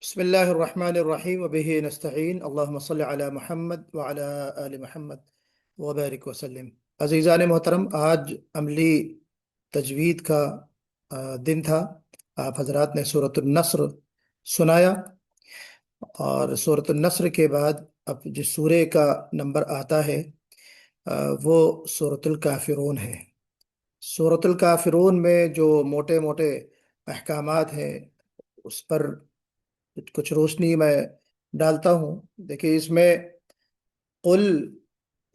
بسم الله الرحمن الرحیم وبه نستعین اللہم صل علی محمد وعلی آل محمد وبارک وسلم۔ عزیزان محترم، آج عملی تجوید کا دن تھا۔ آپ حضرات نے سورۃ النصر سنایا، اور سورۃ النصر کے بعد اب جس سورے کا نمبر آتا ہے وہ سورۃ الکافرون ہے۔ سورۃ الکافرون میں جو موٹے موٹے احکامات ہیں اس پر کچھ روشنی میں ڈالتا ہوں۔ دیکھیے، اس میں قل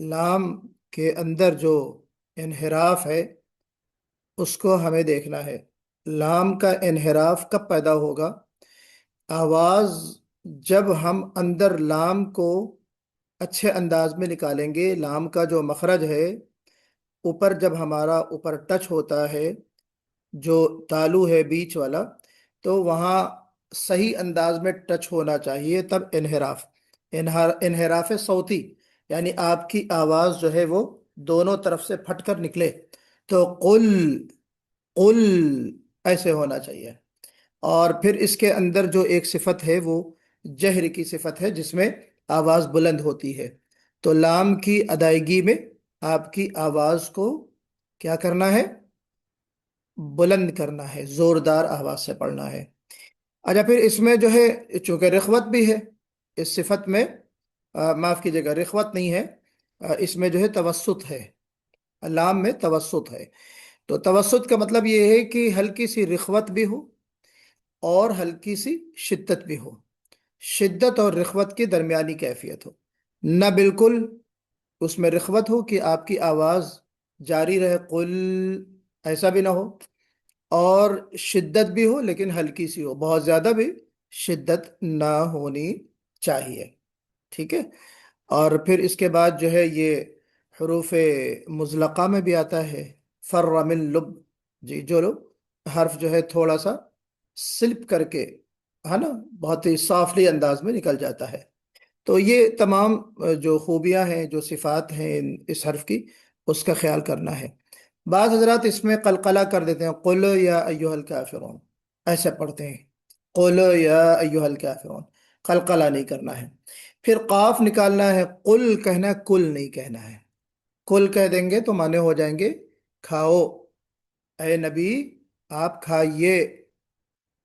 لام کے اندر جو انحراف ہے اس کو ہمیں دیکھنا ہے۔ لام کا انحراف کب پیدا ہوگا؟ آواز جب ہم اندر لام کو اچھے انداز میں نکالیں گے، لام کا جو مخرج ہے اوپر جب ہمارا اوپر ٹچ ہوتا ہے، جو تالو ہے بیچ والا، تو وہاں صحیح انداز میں ٹچ ہونا چاہیے، تب انحراف صوتی، یعنی آپ کی آواز جو ہے وہ دونوں طرف سے پھٹ کر نکلے، تو قل قل ایسے ہونا چاہیے۔ اور پھر اس کے اندر جو ایک صفت ہے وہ جہر کی صفت ہے، جس میں آواز بلند ہوتی ہے۔ تو لام کی ادائیگی میں آپ کی آواز کو کیا کرنا ہے؟ بلند کرنا ہے، زوردار آواز سے پڑھنا ہے۔ اچھا، پھر اس میں جو ہے چونکہ رخوت بھی ہے اس صفت میں، معاف کیجیے گا، رخوت نہیں ہے، اس میں جو ہے توسط ہے، لام میں توسط ہے۔ تو توسط کا مطلب یہ ہے کہ ہلکی سی رخوت بھی ہو اور ہلکی سی شدت بھی ہو، شدت اور رخوت کی درمیانی کیفیت ہو، نہ بالکل اس میں رخوت ہو کہ آپ کی آواز جاری رہے قل، ایسا بھی نہ ہو، اور شدت بھی ہو لیکن ہلکی سی ہو، بہت زیادہ بھی شدت نہ ہونی چاہیے، ٹھیک ہے۔ اور پھر اس کے بعد جو ہے یہ حروف مزلقہ میں بھی آتا ہے، فر من لب، جی، جو لوگ حرف جو ہے تھوڑا سا سلپ کر کے، ہے نا، بہت ہی صافلی انداز میں نکل جاتا ہے۔ تو یہ تمام جو خوبیاں ہیں، جو صفات ہیں اس حرف کی، اس کا خیال کرنا ہے۔ بعض حضرات اس میں قلقلہ کر دیتے ہیں، قل یا ایھا الکافرون، ایسے پڑھتے ہیں، قل یا ایھا الکافرون، قلقلہ نہیں کرنا ہے۔ پھر قاف نکالنا ہے، قل کہنا ہے، کل نہیں کہنا ہے۔ کل کہہ دیں گے تو معنی ہو جائیں گے کھاؤ، اے نبی آپ کھائیے،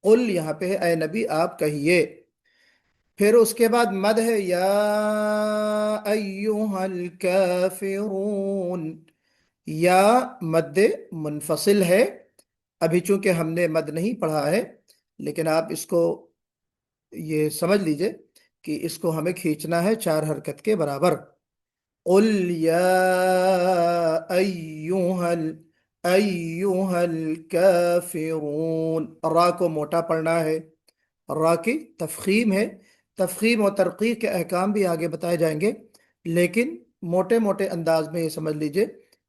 قل یہاں پہ ہے اے نبی آپ کہیے۔ پھر اس کے بعد مد ہے، یا ایھا الکافرون، یا مد منفصل ہے۔ ابھی چونکہ ہم نے مد نہیں پڑھا ہے، لیکن آپ اس کو یہ سمجھ لیجئے کہ اس کو ہمیں کھینچنا ہے 4 حرکت کے برابر۔ قل یا ایھا الکافرون، را کو موٹا پڑھنا ہے، را کی تفخیم ہے۔ تفخیم اور ترقیق کے احکام بھی آگے بتائے جائیں گے، لیکن موٹے موٹے انداز میں یہ سمجھ لیجئے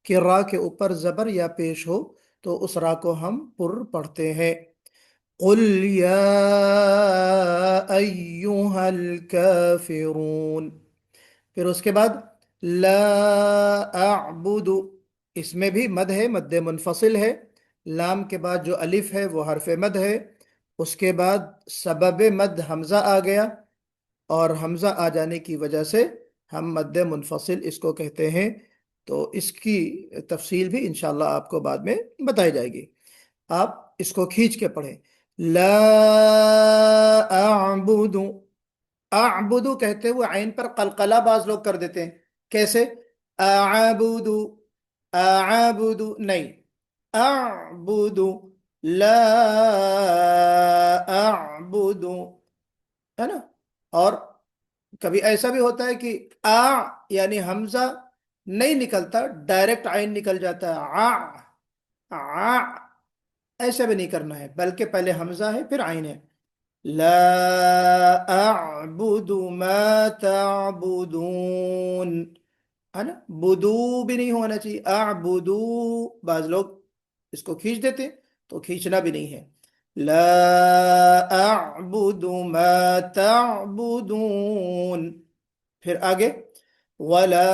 کہ را کے اوپر زبر یا پیش ہو تو اس را کو ہم پر پڑھتے ہیں۔ قل یا ایھا الکافرون۔ پھر اس کے بعد لا اعبد، اس میں بھی مد ہے، مد منفصل ہے، لام کے بعد جو الف ہے وہ حرف مد ہے، اس کے بعد سبب مد حمزہ آ گیا، اور حمزہ آ جانے کی وجہ سے ہم مد منفصل اس کو کہتے ہیں۔ تو اس کی تفصیل بھی انشاءاللہ آپ کو بعد میں بتائی جائے گی، آپ اس کو کھینچ کے پڑھیں۔ لا اعبد، اعبدو کہتے ہوئے عین پر قلقلہ بعض لوگ کر دیتے ہیں، کیسے؟ اعبدو، اعبدو نہیں، اعبدو، لا اعبدو، ہے نا۔ اور کبھی ایسا بھی ہوتا ہے کہ یعنی حمزہ نہیں نکلتا، ڈائریکٹ عین نکل جاتا ہے، ایسا بھی نہیں کرنا ہے، بلکہ پہلے حمزہ ہے پھر عین ہے۔ لا اعبد ما تعبدون، ہے نا، بدو بھی نہیں ہونا چاہیے، اعبدو، بعض لوگ اس کو کھینچ دیتے تو کھینچنا بھی نہیں ہے۔ لا اعبد ما تعبدون، پھر آگے ولا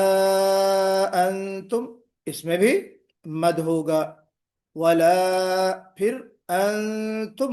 انتم، اس میں بھی مد ہوگا، ولا، پھر انتم،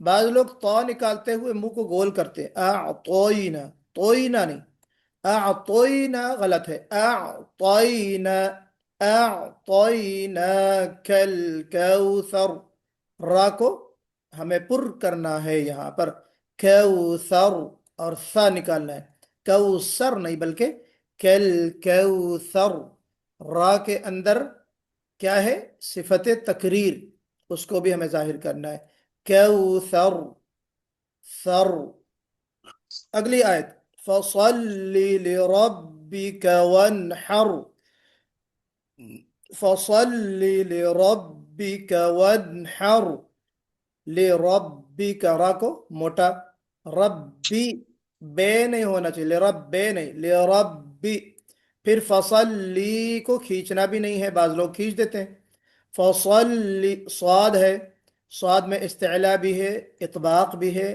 بعض لوگ تو نکالتے ہوئے منہ کو گول کرتے ہیں، اعطینا، توئینا نہیں، اعطینا غلط ہے، اعطینا، اعطیناک الکوثر. را کو ہمیں پر کرنا ہے یہاں پر، کوثر، اور سا نکالنا ہے، کوثر نہیں بلکہ کل کوثر. را کے اندر کیا ہے؟ صفت تقریر، اس کو بھی ہمیں ظاہر کرنا ہے، کوثر، ثر. اگلی آیت، فصل لربک وانحر، فصل لربک وانحر، لربک، را کو موٹا، ربی، بے نہیں ہونا چاہیے، لرب بے نہیں، لربی. پھر فصلی کو کھینچنا بھی نہیں ہے، بعض لوگ کھینچ دیتے ہیں. فصلی، صاد ہے، صاد میں استعلا بھی ہے، اطباق بھی ہے،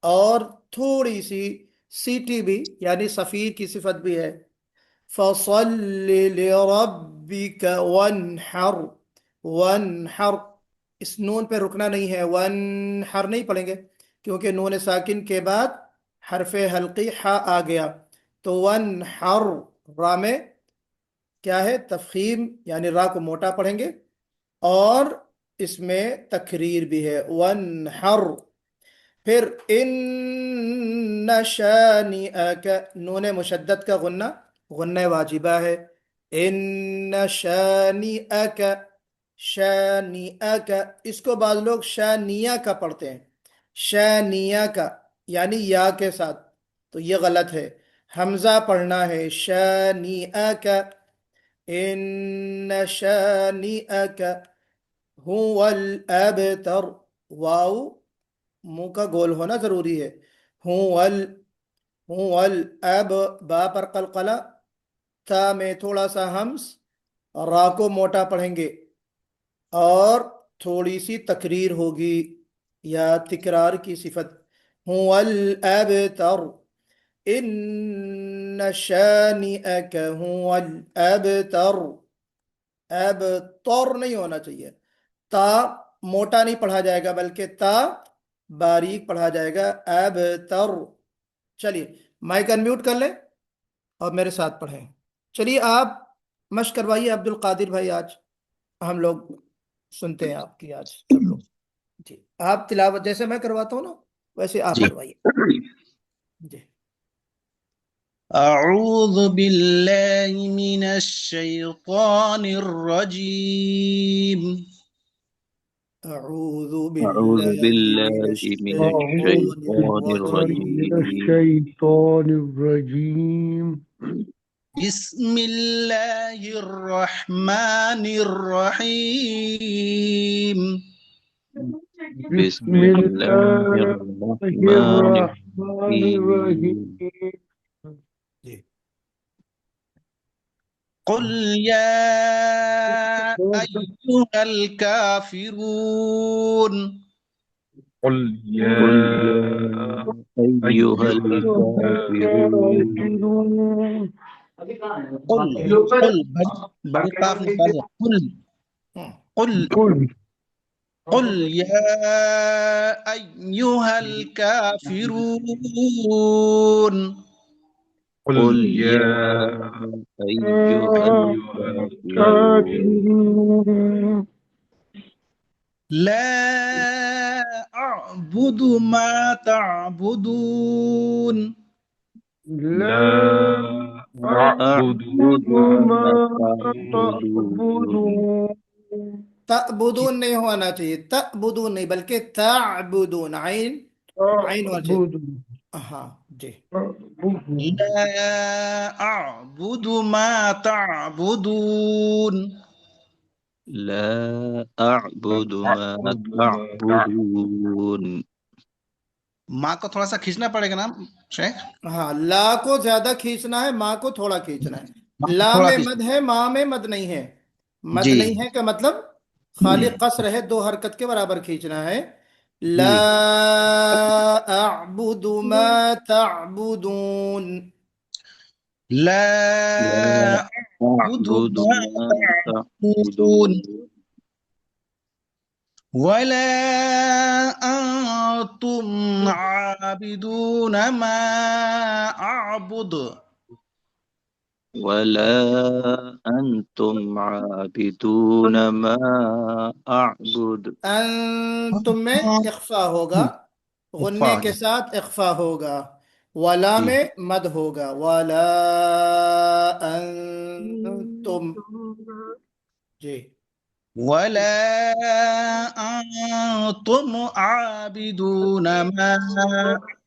اور تھوڑی سی سیٹی بھی، یعنی صفیر کی صفت بھی ہے. فصل لربک وانحر، وانحر، اس نون پہ رکنا نہیں ہے، وانحر نہیں پڑھیں گے کیونکہ نون ساکن کے بعد حرف حلقی حا آ گیا، تو وانحر، را میں کیا ہے؟ تفخیم، یعنی را کو موٹا پڑھیں گے، اور اس میں تکریر بھی ہے، وانحر. پھر ان شانئک، نون مشدد کا غنہ، غنہ واجبہ ہے، ان شانئک، شانئک، اس کو بعض لوگ شانیہ کا پڑھتے ہیں، شانیہ کا، یعنی یا کے ساتھ، تو یہ غلط ہے، حمزہ پڑھنا ہے، شانئک، ان شانئک هو الابتر. واو منہ کا گول ہونا ضروری ہے، هو الاب، با پر قلقلہ، تا میں تھوڑا سا ہمس، را کو موٹا پڑھیں گے، اور تھوڑی سی تکریر ہوگی یا تکرار کی صفت، هو الابتر، ان شانئک هو الابتر. ابتر نہیں ہونا چاہیے، تا موٹا نہیں پڑھا جائے گا بلکہ تا باریک پڑھا جائے گا، ابتر. چلیے مائک انمیوٹ کر لیں اور میرے ساتھ پڑھیں. چلیے آپ مشق کروائیے عبد القادر بھائی، آج ہم لوگ سنتے ہیں آپ کی، آج سب لوگ. جی آپ تلاوت جیسے میں کرواتا ہوں نا ویسے آپ جی. کروائیے. جی أعوذ بالله من الشيطان الرجيم. اعوذ أعوذ باللہ من بالله من الشیطان الشيطان الرجیم. من الرجيم. الشيطان الرجيم. بسم الله الرحمن الرحيم. بسم بسم الله الله الرحمن الرحمن الرحيم. الرحيم. جی قل يا أيها الكافرون. قل قل يا يا أيها أيها الكافرون. الكافرون. قل قل بڑی قاف نکالیں، قل قل قل قل يا أيها الكافرون. قل قل يا يا أيها الكافرون. الكافرون. لا أعبد ما تعبدون. لا أعبد أعبد ما ما تعبدون. تعبدون. تعبدون نہیں ہونا چاہیے، تعبدون نہیں بلکہ تعبدون، عین، عین ہونا چاہیے. أعبد ہاں جی لا أعبد ما تعبدون. لا أعبد ما ما تعبدون. ماں کو تھوڑا سا کھینچنا پڑے گا نا شیخ، ہاں، لا کو زیادہ کھینچنا ہے، ماں کو تھوڑا کھینچنا ہے. ماں کو لا تھوڑا میں کھینچ. مد ہے، ماں میں مد نہیں ہے. مد جی نہیں ہے کا مطلب خالی قصر ہے، دو حرکت کے برابر کھینچنا ہے. لا جی. اعبد ما تعبدون. لا لا أعبد أعبد ما ما تعبدون. تعبدون. ولا أنتم عابدون ما أعبد ولا أنتم عابدون ما أعبد. تم میں اخفا ہوگا، غنے کے ساتھ اخفا ہوگا، ولا جی میں مد ہوگا، ولا انتم. جی ولا أنتم عابدون ما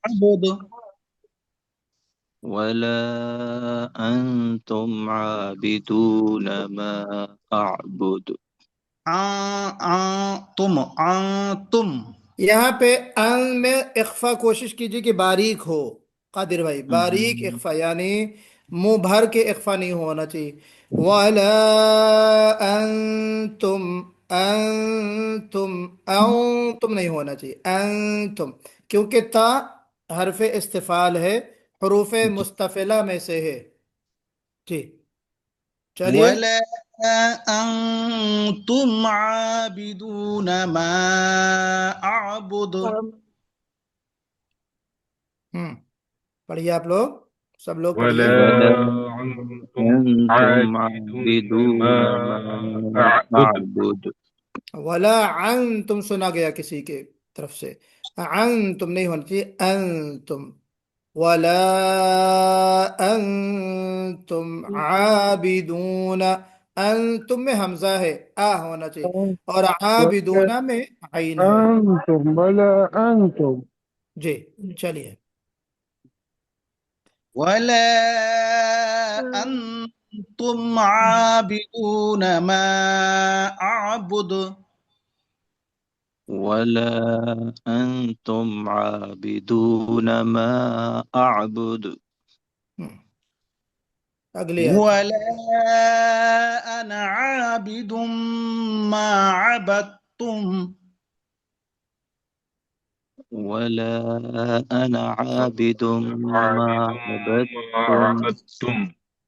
أعبد ولا أنتم عابدون ما أعبد. أنتم یہاں پہ ان میں اخفا کوشش کیجیے کہ باریک ہو، قادر بھائی، باریک اخفا، یعنی منہ بھر کے اخفا نہیں ہونا چاہیے. وَلَا أَنتُمْ أَنتُمْ أَنتُم نہیں ہونا چاہیے، أنتم، کیونکہ تا حرف استفال ہے، حروف مستفلہ میں سے ہے. جی چلیے. ولا أنتم عابدون ما أعبد پڑھیے آپ لوگ، سب لوگ پڑھیے. ولا ولا أنتم أنتم عابدون ما عابدون ما أعبد أعبد. ولا تم سنا گیا کسی کے طرف سے، تم نہیں ہونا چاہیے، انتم. ولا انتم عابدون، انتم میں حمزہ ہے، ہونا چاہیے، اور ولا عابدون میں عین ہے. أنتم ولا أنتم جی چلیے. ولا أنتم عابدون ما أعبد ولا أنتم عابدون ما أعبد. اگلی آیت. ولا أنا عابد ما عبدتم ولا أنا عابد عابد ما ما عبدتم.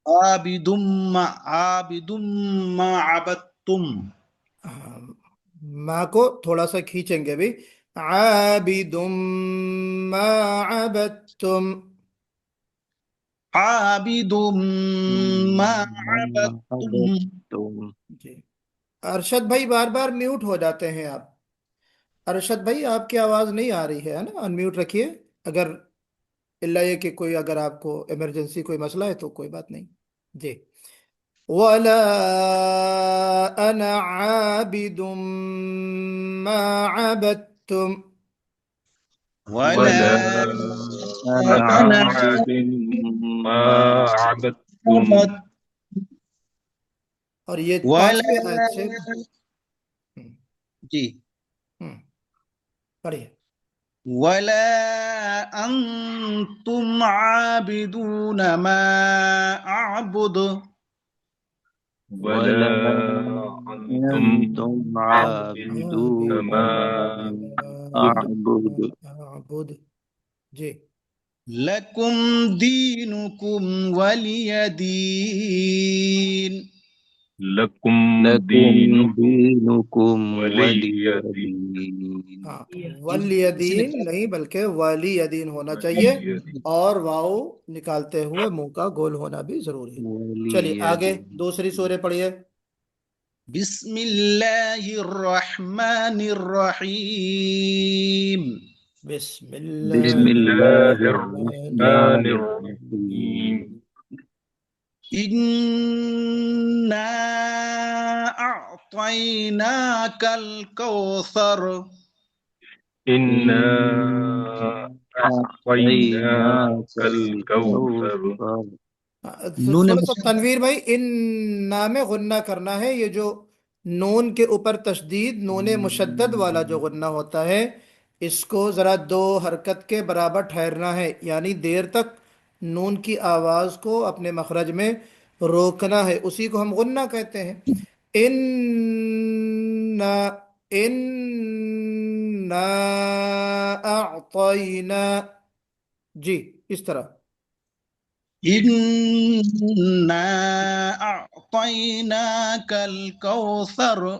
عبدتم عابد ما عبدتم ماں کو تھوڑا سا کھینچیں گے بھی، عابد ما عبدتم. عابد ما ما عبدتم عبدتم. جی ارشد بھائی بار بار میوٹ ہو جاتے ہیں آپ. ارشد بھائی آپ کی آواز نہیں آ رہی ہے نا، ان میوٹ رکھیے، اگر اللہ یہ کہ کوئی اگر آپ کو ایمرجنسی کوئی مسئلہ ہے تو کوئی بات نہیں. جی. وَلَا أَنَا عَابِدٌ مَّا عَبَدتُّمْ. ولا ولا ولا أنا أنا أنا عابد عابد ما ما عبدتم عبد اور یہ ولا پانچویں آیت سے جی پڑھیے. ولا أنتم عابدون ما أعبد ولا ولا أنتم أنتم عابدون عابدون ما ما أعبد أعبد. اعبد. جی لكم دينكم ولي دين لكم لكم دينكم دينكم ولي ولي دين دين. ہاں، ولی دین نہیں بلکہ والی دین ہونا چاہیے، ولي دين اور واؤ نکالتے ہوئے منہ کا گول ہونا بھی ضروری ہے. چلیے ولي آگے دين. دوسری سورہ پڑھیے. بسم الله الرحمن الرحيم بسم بسم بسم اللہ الله الله الرحمن الرحمن الرحمن الرحيم الرحيم. إنا أعطيناك الكوثر إنا إنا أعطيناك أعطيناك الكوثر الكوثر. نون تھوڑا سا تنویر بھائی، ان نا میں غنہ کرنا ہے. یہ جو نون کے اوپر تشدید، نون مشدد والا جو غنہ ہوتا ہے، اس کو ذرا دو حرکت کے برابر ٹھہرنا ہے، یعنی دیر تک نون کی آواز کو اپنے مخرج میں روکنا ہے، اسی کو ہم غنہ کہتے ہیں. ان اعطینا. جی اس طرح. إنا أعطيناك الكوثر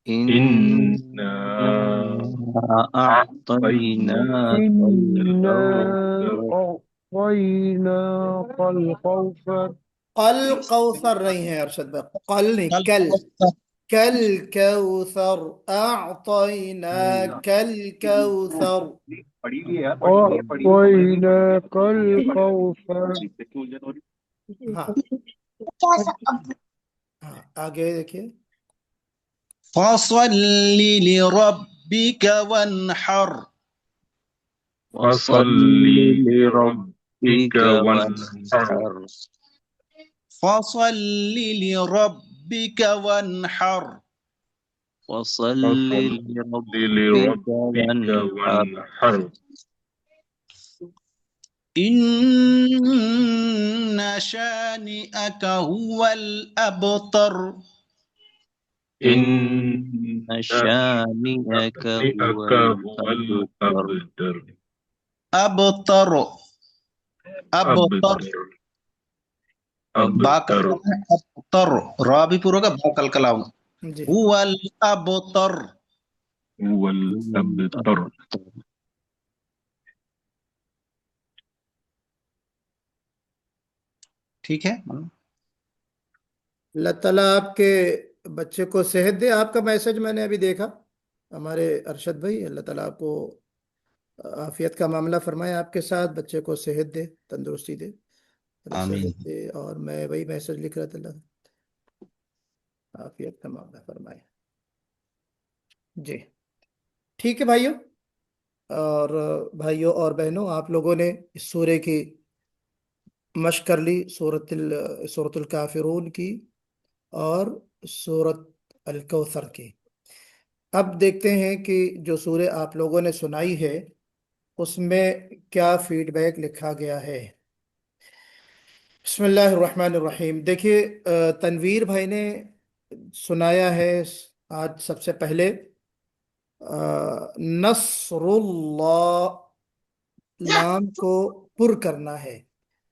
إنا أعطيناك إنا الكوثر أعطيناك الكوثر قل کوثر نہیں ہے ارشد بھائی، قل نہیں، کل کل، کل کوثر، اعطیناک الکوثر. أعطيناك الكوثر ہاں ہاں آگے دیکھیے. فصل لربك وانحر فصل لربك وانحر فصل لربك وانحر فصل لربك لربك وانحر وانحر إن شانئك هو الأبتر إن شانئك هو هو الأبتر أبتر أبتر با کا أبتر کلام ہے ابتر، را بھی پورا کا با کل کلام جی هو الأبتر. هو الأبتر ٹھیک ہے. اللہ تعالیٰ آپ کے بچے کو صحت دے. آپ کا میسج میں نے ابھی دیکھا، ہمارے ارشد بھائی، اللہ تعالیٰ آپ کو عافیت کا معاملہ فرمائے، آپ کے ساتھ بچے کو صحت دے، تندرستی دے اور آمین. صحت دے. اور میں وہی میسج لکھ رہا تھا، اللہ عافیت کا معاملہ فرمائے. جی ٹھیک ہے بھائیوں، اور بھائیوں اور بہنوں، آپ لوگوں نے اس سورے کی مشق کر لی، سورۃ الکافرون کی اور سورۃ الکوثر کی. اب دیکھتے ہیں کہ جو سورہ آپ لوگوں نے سنائی ہے اس میں کیا فیڈ بیک لکھا گیا ہے. بسم اللہ الرحمن الرحیم. دیکھیے تنویر بھائی نے سنایا ہے آج سب سے پہلے نصر اللہ، لام کو پر کرنا ہے.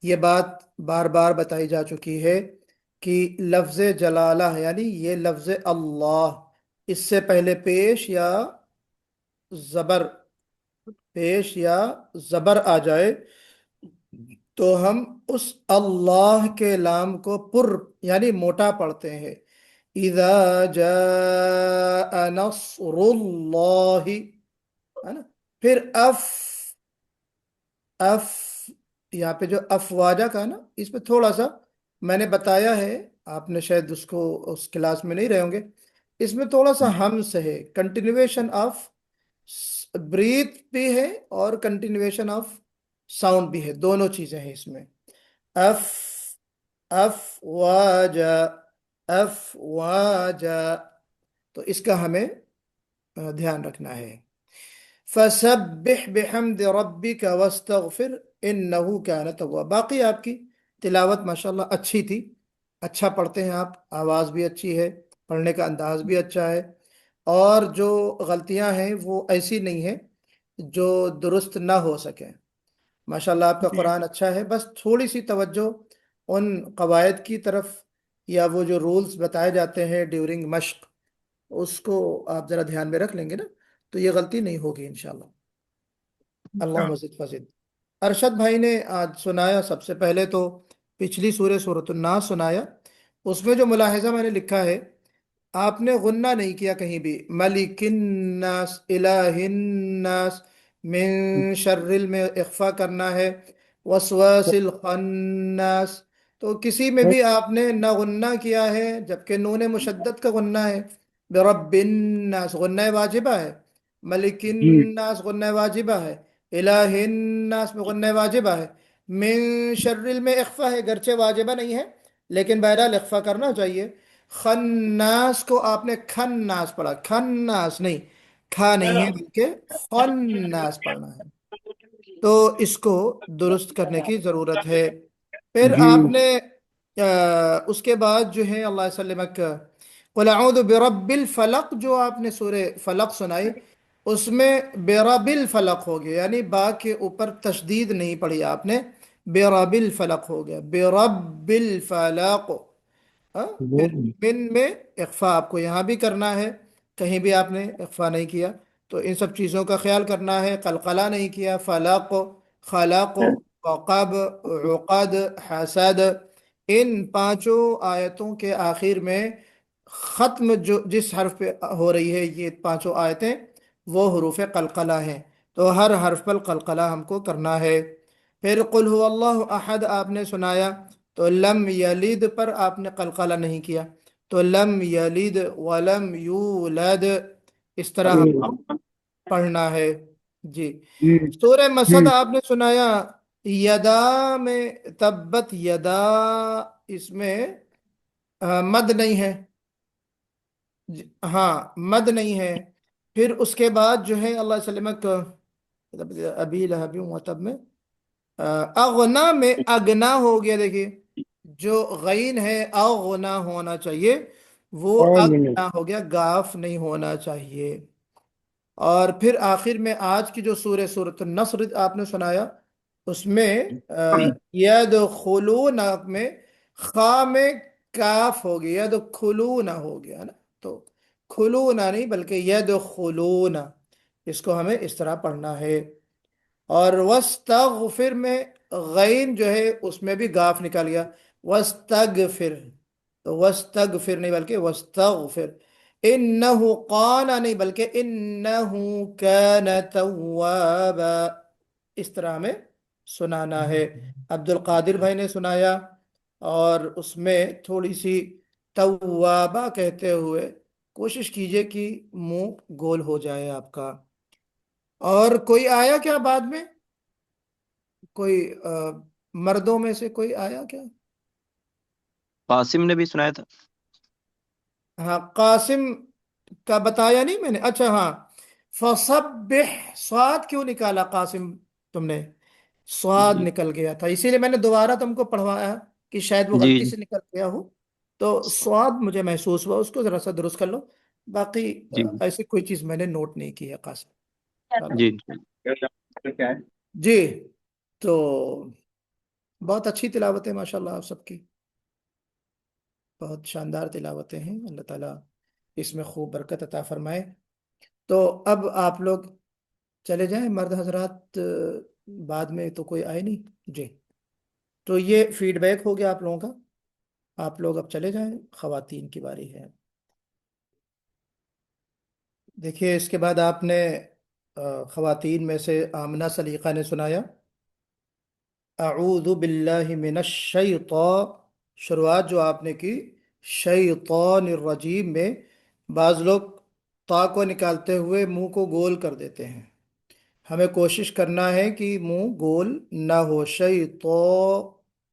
یہ بات بار بار بتائی جا چکی ہے کہ لفظ جلالہ یعنی یہ لفظ اللہ، اس سے پہلے پیش یا زبر آ جائے تو ہم اس اللہ کے لام کو پر یعنی موٹا پڑھتے ہیں. اذا جاء نصر اللہ، ہے نا. پھر اف یہاں پہ جو افواجہ کا نا، اس پہ تھوڑا سا میں نے بتایا ہے، آپ نے شاید اس کلاس میں نہیں رہے ہوں گے. اس میں تھوڑا سا ہمس ہے، کنٹینویشن آف بریتھ بھی ہے اور کنٹینویشن آف ساؤنڈ بھی ہے، دونوں چیزیں ہیں اس میں. اف افواجا افواجا، تو اس کا ہمیں دھیان رکھنا ہے. فسبح بحمد ربک واستغفر انہ کان توابا. باقی آپ کی تلاوت ماشاءاللہ اچھی تھی، اچھا پڑھتے ہیں آپ، آواز بھی اچھی ہے، پڑھنے کا انداز بھی اچھا ہے، اور جو غلطیاں ہیں وہ ایسی نہیں ہیں جو درست نہ ہو سکیں. ماشاءاللہ آپ کا قرآن اچھا ہے، بس تھوڑی سی توجہ ان قواعد کی طرف یا وہ جو رولز بتائے جاتے ہیں ڈیورنگ مشق، اس کو آپ ذرا دھیان میں رکھ لیں گے نا تو یہ غلطی نہیں ہوگی انشاءاللہ. اللہ مزید فزید. ارشد بھائی نے آج سنایا سب سے پہلے تو پچھلی سورۃ الناس سنایا. اس میں جو ملاحظہ میں نے لکھا ہے، آپ نے غنہ نہیں کیا کہیں بھی. ملک الناس، الہ الناس، من شر میں اخفا کرنا ہے، وسواس الخناس. تو کسی میں بھی آپ نے نہ غنہ کیا ہے جبکہ نون مشدد کا غنہ ہے. برب الناس غنہ واجبہ ہے، ملک الناس غنہ واجبہ ہے، الہ الناس میں غنہ واجبہ ہے. من شر میں اخفا ہے، گرچہ واجبہ نہیں ہے لیکن بہرحال اخفا کرنا چاہیے. خناس کو آپ نے خناس پڑھا، خناس نہیں، کھا نہیں ہے بلکہ خناس پڑھنا ہے. تو اس کو درست کرنے کی ضرورت ہے. پھر آپ نے اس کے بعد جو ہے اللہ وسلمک قل اعوذ برب الفلق، جو آپ نے سورہ فلق سنائی، اس میں برب الفلق ہو گیا، یعنی با کے اوپر تشدید نہیں پڑھی آپ نے، برب الفلق ہو گیا، برب الفلق. ہاں، پھر بن میں اخفا آپ کو یہاں بھی کرنا ہے، کہیں بھی آپ نے اخفا نہیں کیا، تو ان سب چیزوں کا خیال کرنا ہے۔ قلقلہ نہیں کیا، فلق، خلق، وقب، عقد، حسد، ان پانچوں آیتوں کے آخر میں ختم جو جس حرف پہ ہو رہی ہے، یہ پانچوں آیتیں وہ حروف قلقلہ ہیں، تو ہر حرف پر قلقلہ ہم کو کرنا ہے۔ پھر قل هو اللہ احد آپ نے سنایا، تو لم یلد پر آپ نے قلقلہ نہیں کیا، تو لم یلد ولم یولد، اس طرح ہم کو پڑھنا ہے۔ جی، سورہ مسد آپ نے سنایا، یدا میں تبت یدا، اس میں مد نہیں ہے، ہاں مد نہیں ہے۔ پھر اس کے بعد جو ہے اللہ وسلم کا ابی لہب وتب میں اغنا میں اگنا ہو گیا، دیکھیے جو غین ہے اغنا ہونا چاہیے، وہ اگنا ہو گیا، گاف نہیں ہونا چاہیے۔ اور پھر آخر میں آج کی جو سورۃ النصر آپ نے سنایا، اس میں یدخلون میں خا میں کاف ہو گیا، یدخلون ہو گیا نا، تو کھلونا نہیں بلکہ یدخلون، اس کو ہمیں اس طرح پڑھنا ہے۔ اور وستغفر میں غین جو ہے اس میں بھی گاف نکال گیا، وستغفر، تو وستغفر نہیں بلکہ وستغفر، انہو قال نہیں بلکہ انہو کان توابا، اس طرح ہمیں سنانا ہے۔ عبد القادر بھائی نے سنایا، اور اس میں تھوڑی سی توابا کہتے ہوئے کوشش کیجئے کہ منہ گول ہو جائے آپ کا۔ اور کوئی آیا کیا بعد میں؟ کوئی مردوں میں سے کوئی آیا کیا؟ قاسم نے بھی سنایا تھا۔ ہاں قاسم کا بتایا نہیں میں نے، اچھا ہاں، فسبح، سواد کیوں نکالا قاسم تم نے؟ سواد جی نکل گیا تھا، اسی لیے میں نے دوبارہ تم کو پڑھوایا کہ شاید وہ جی غلطی سے نکل گیا ہو، تو سواد مجھے محسوس ہوا، اس کو ذرا سا درست کر لو۔ باقی جی ایسی کوئی چیز میں نے نوٹ نہیں کی ہے قاسم، چلو۔ جی جی، تو بہت اچھی تلاوت ہے ماشاءاللہ آپ سب کی، بہت شاندار تلاوتیں ہیں، اللہ تعالیٰ اس میں خوب برکت عطا فرمائے۔ تو اب آپ لوگ چلے جائیں، مرد حضرات بعد میں تو کوئی آئے نہیں جی، تو یہ فیڈ بیک ہو گیا آپ لوگوں کا، آپ لوگ اب چلے جائیں، خواتین کی باری ہے۔ دیکھیے اس کے بعد آپ نے خواتین میں سے آمنہ سلیقہ نے سنایا، اعوذ باللہ من الشیطان، شروعات جو آپ نے کی شیطان الرجیم میں، بعض لوگ تا کو نکالتے ہوئے منہ کو گول کر دیتے ہیں، ہمیں کوشش کرنا ہے کہ منہ گول نہ ہو،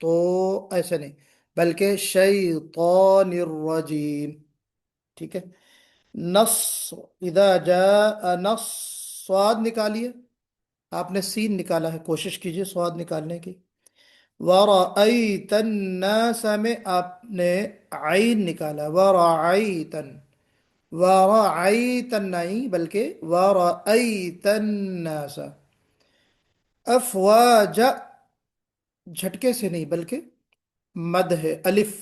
تو ایسے نہیں بلکہ شیطان الرجیم، ٹھیک ہے۔ نص، اذا جاء نص، سواد نکالیے، آپ نے سین نکالا ہے، کوشش کیجئے سواد نکالنے کی۔ ورأیت الناس میں آپ نے عین نکالا، ورعیتن، ورعیتن نہیں بلکہ ورأیت الناس، افواجا، جھٹکے سے نہیں بلکہ مد ہے، الف،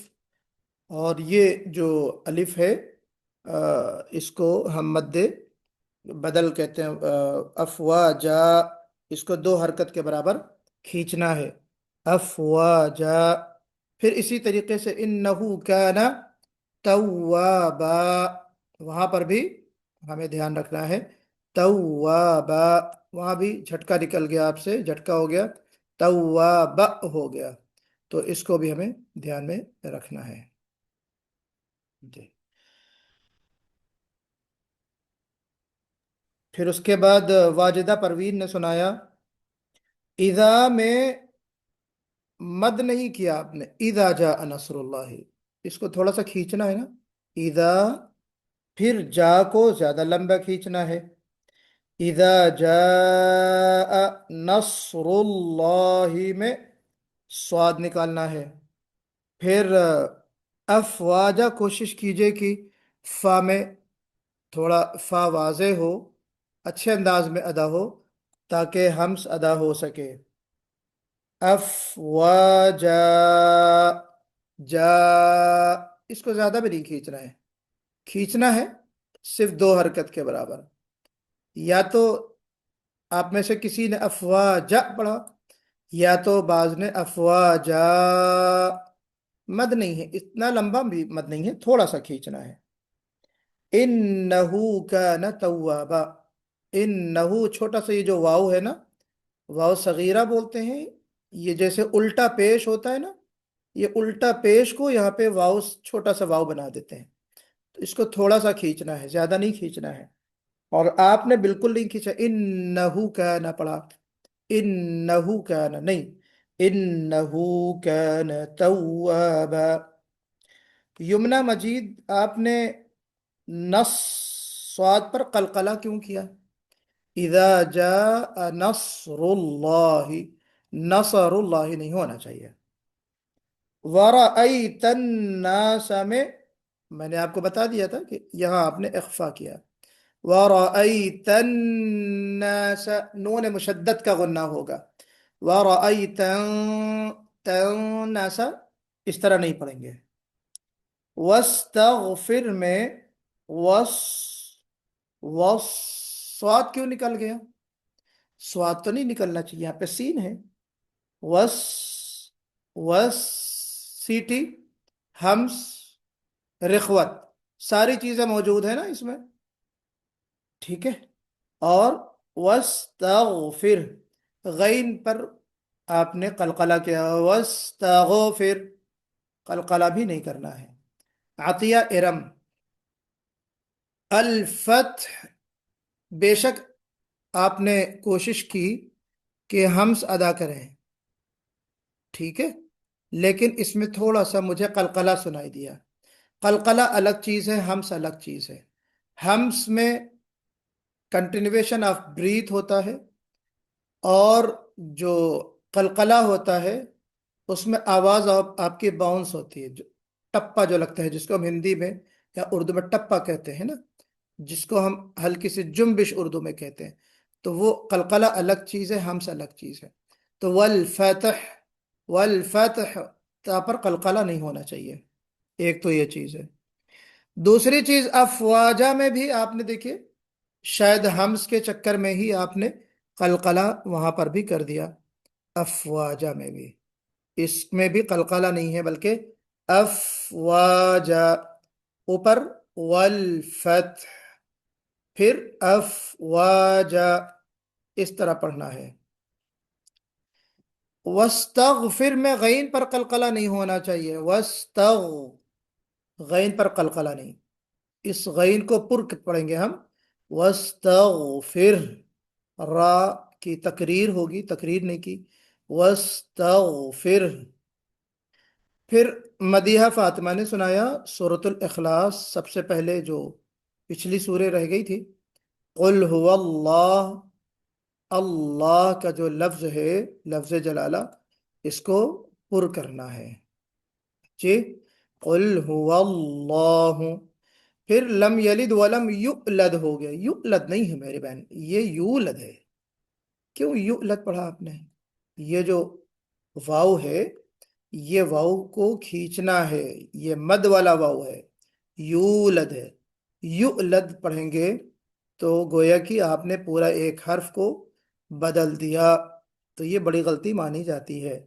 اور یہ جو الف ہے اس کو ہم مد بدل کہتے ہیں، افواجا، اس کو دو حرکت کے برابر کھینچنا ہے، افواجا۔ پھر اسی طریقے سے انہو کان توابا، وہاں پر بھی ہمیں دھیان رکھنا ہے، توابا، وہاں بھی جھٹکا نکل گیا، آپ سے جھٹکا ہو گیا، توابا ہو گیا، تو اس کو بھی ہمیں دھیان میں رکھنا ہے جی۔ پھر اس کے بعد واجدہ پروین نے سنایا، اذا میں مد نہیں کیا آپ نے، اذا جاء نصر اللہ، اس کو تھوڑا سا کھینچنا ہے نا، اذا، پھر جا کو زیادہ لمبا کھینچنا ہے، اذا جاء نصر اللہ میں سواد نکالنا ہے۔ پھر افواجہ، کوشش کیجئے کہ فا میں تھوڑا فا واضح ہو، اچھے انداز میں ادا ہو تاکہ ہمس ادا ہو سکے، افواجا، جا، اس کو زیادہ بھی نہیں کھینچنا ہے، کھینچنا ہے صرف 2 حرکت کے برابر. یا تو آپ میں سے کسی نے افواجا پڑھا، یا تو بعض نے افواجا. مد نہیں ہے، اتنا لمبا بھی مد نہیں ہے، تھوڑا سا کھینچنا ہے. انہو کان توابا. انہو چھوٹا سا یہ جو واو ہے نا، واو صغیرہ بولتے ہیں. یہ جیسے الٹا پیش ہوتا ہے نا، یہ الٹا پیش کو یہاں پہ واو چھوٹا سا واو بنا دیتے ہیں. تو اس کو تھوڑا سا کھینچنا ہے، زیادہ نہیں کھینچنا ہے. اور آپ نے بالکل نہیں کھینچا، انہو کان پڑھا، انہو کان نہیں، انہو کان توابا. یمنا مجید آپ نے نص صاد پر قلقلہ کیوں کیا؟ اذا جاء نصر اللہ، نصر اللہ نہیں ہونا چاہیے. ورأیت الناس میں نے آپ کو بتا دیا تھا کہ یہاں آپ نے اخفا کیا. ورأیت الناس، نون مشدد کا غنہ ہوگا. ورأیت الناس اس طرح نہیں پڑھیں گے. واستغفر میں وس وس سواد کیوں نکل گیا؟ سواد تو نہیں نکلنا چاہیے، یہاں پہ سین ہے. وس وس سیٹی ہمس رخوت ساری چیزیں موجود ہیں نا اس میں، ٹھیک ہے. اور واستغفر، غین پر آپ نے قلقلہ کیا. واستغفر قلقلہ بھی نہیں کرنا ہے. عطیہ ارم، الفتح، بے شک آپ نے کوشش کی کہ ہمس ادا کریں، ٹھیک ہے، لیکن اس میں تھوڑا سا مجھے قلقلہ سنائی دیا. قلقلہ الگ چیز ہے، ہمس الگ چیز ہے. ہمس میں کنٹینویشن آف بریتھ ہوتا ہے، اور جو قلقلہ ہوتا ہے اس میں آواز آپ کی باؤنس ہوتی ہے، جو ٹپا جو لگتا ہے، جس کو ہم ہندی میں یا اردو میں ٹپا کہتے ہیں نا، جس کو ہم ہلکی سی جنبش اردو میں کہتے ہیں. تو وہ قلقلہ الگ چیز ہے، ہمس الگ چیز ہے. تو والفتح، والفتح تا پر قلقلہ نہیں ہونا چاہیے. ایک تو یہ چیز ہے. دوسری چیز افواجہ میں بھی آپ نے دیکھیے، شاید ہمس کے چکر میں ہی آپ نے قلقلہ وہاں پر بھی کر دیا. افواجہ میں بھی، اس میں بھی قلقلہ نہیں ہے بلکہ افواجہ. اوپر والفتح، پھر افواجہ، اس طرح پڑھنا ہے. واستغفر میں غین پر قلقلہ نہیں ہونا چاہیے. غین پر قلقلہ نہیں، اس غین کو پر پڑھیں گے ہم. واستغفر، را کی تقریر ہوگی، تقریر نہیں کی. واستغفر. پھر مدیحہ فاطمہ نے سنایا سورۃ الاخلاص، سب سے پہلے جو پچھلی سورہ رہ گئی تھی. قل هو اللہ، اللہ کا جو لفظ ہے، لفظ جلالہ، اس کو پر کرنا ہے جی. قل هو اللہ. پھر لم یلد ولم یولد ہو گیا، یولد نہیں ہے میری بہن، یہ یولد ہے. کیوں یولد پڑھا آپ نے؟ یہ جو واو ہے، یہ واو کو کھینچنا ہے، یہ مد والا واو ہے، یولد ہے. یولد پڑھیں گے تو گویا کہ آپ نے پورا ایک حرف کو بدل دیا، تو یہ بڑی غلطی مانی جاتی ہے.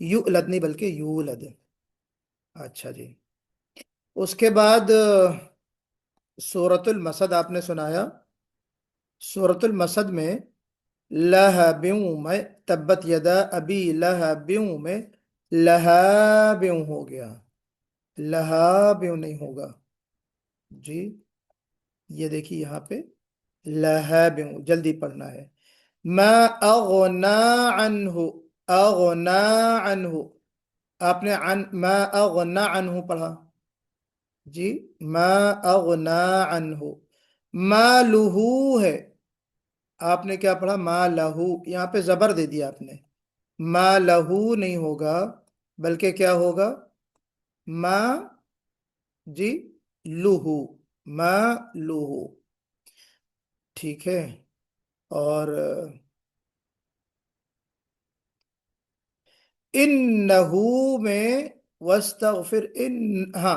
یولد نہیں بلکہ یولد. اچھا جی. اس کے بعد سورۃ المسد آپ نے سنایا. سورۃ المسد میں لہبوں میں تبت یدا ابی لہبوں میں لہابوں ہو گیا، لہابوں نہیں ہوگا جی. یہ دیکھیے یہاں پہ لہابوں، جلدی پڑھنا ہے. ما اغنا عنہ، اغنا عنہ، آپ نے ما اغنا عنہ پڑھا جی. ما اغنا عنہ، ما لہو ہے، آپ نے کیا پڑھا؟ ما لہو. یہاں پہ زبر دے دیا آپ نے، ما لہو نہیں ہوگا بلکہ کیا ہوگا؟ ما جی لہو، ما لہو، ٹھیک ہے. اور انہو میں واستغفر ان، ہاں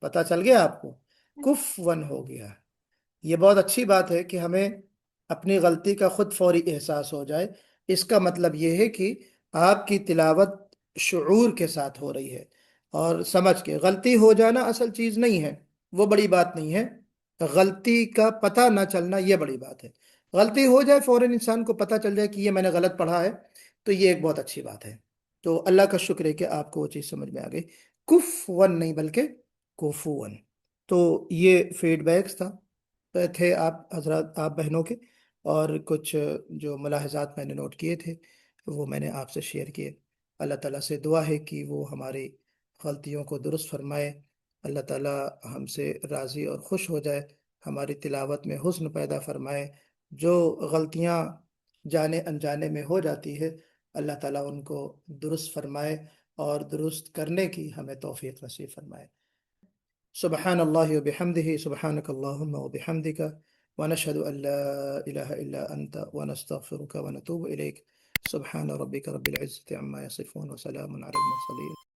پتہ چل گیا آپ کو، کفون ہو گیا۔ یہ بہت اچھی بات ہے کہ ہمیں اپنی غلطی کا خود فوری احساس ہو جائے۔ اس کا مطلب یہ ہے کہ آپ کی تلاوت شعور کے ساتھ ہو رہی ہے اور سمجھ کے۔ غلطی ہو جانا اصل چیز نہیں ہے، وہ بڑی بات نہیں ہے، غلطی کا پتہ نہ چلنا یہ بڑی بات ہے۔ غلطی ہو جائے فوراً انسان کو پتہ چل جائے کہ یہ میں نے غلط پڑھا ہے، تو یہ ایک بہت اچھی بات ہے۔ تو اللہ کا شکر ہے کہ آپ کو وہ چیز سمجھ میں آ گئی، کفون نہیں بلکہ کوفون۔ تو یہ فیڈ بیکس تھے آپ حضرات، آپ بہنوں کے، اور کچھ جو ملاحظات میں نے نوٹ کیے تھے وہ میں نے آپ سے شیئر کیے۔ اللہ تعالیٰ سے دعا ہے کہ وہ ہماری غلطیوں کو درست فرمائے، اللہ تعالیٰ ہم سے راضی اور خوش ہو جائے، ہماری تلاوت میں حسن پیدا فرمائے۔ جو غلطیاں جانے انجانے میں ہو جاتی ہے اللہ تعالیٰ ان کو درست فرمائے اور درست کرنے کی ہمیں توفیق نصیب فرمائے۔ سبحان اللہ وبحمدہ، سبحانک اللہم وبحمدک، ونشہد ان لا الہ الا انت ونستغفرک ونتوب الیک۔ سبحان ربک رب العزة عما یصفون وسلام علی المرسلین۔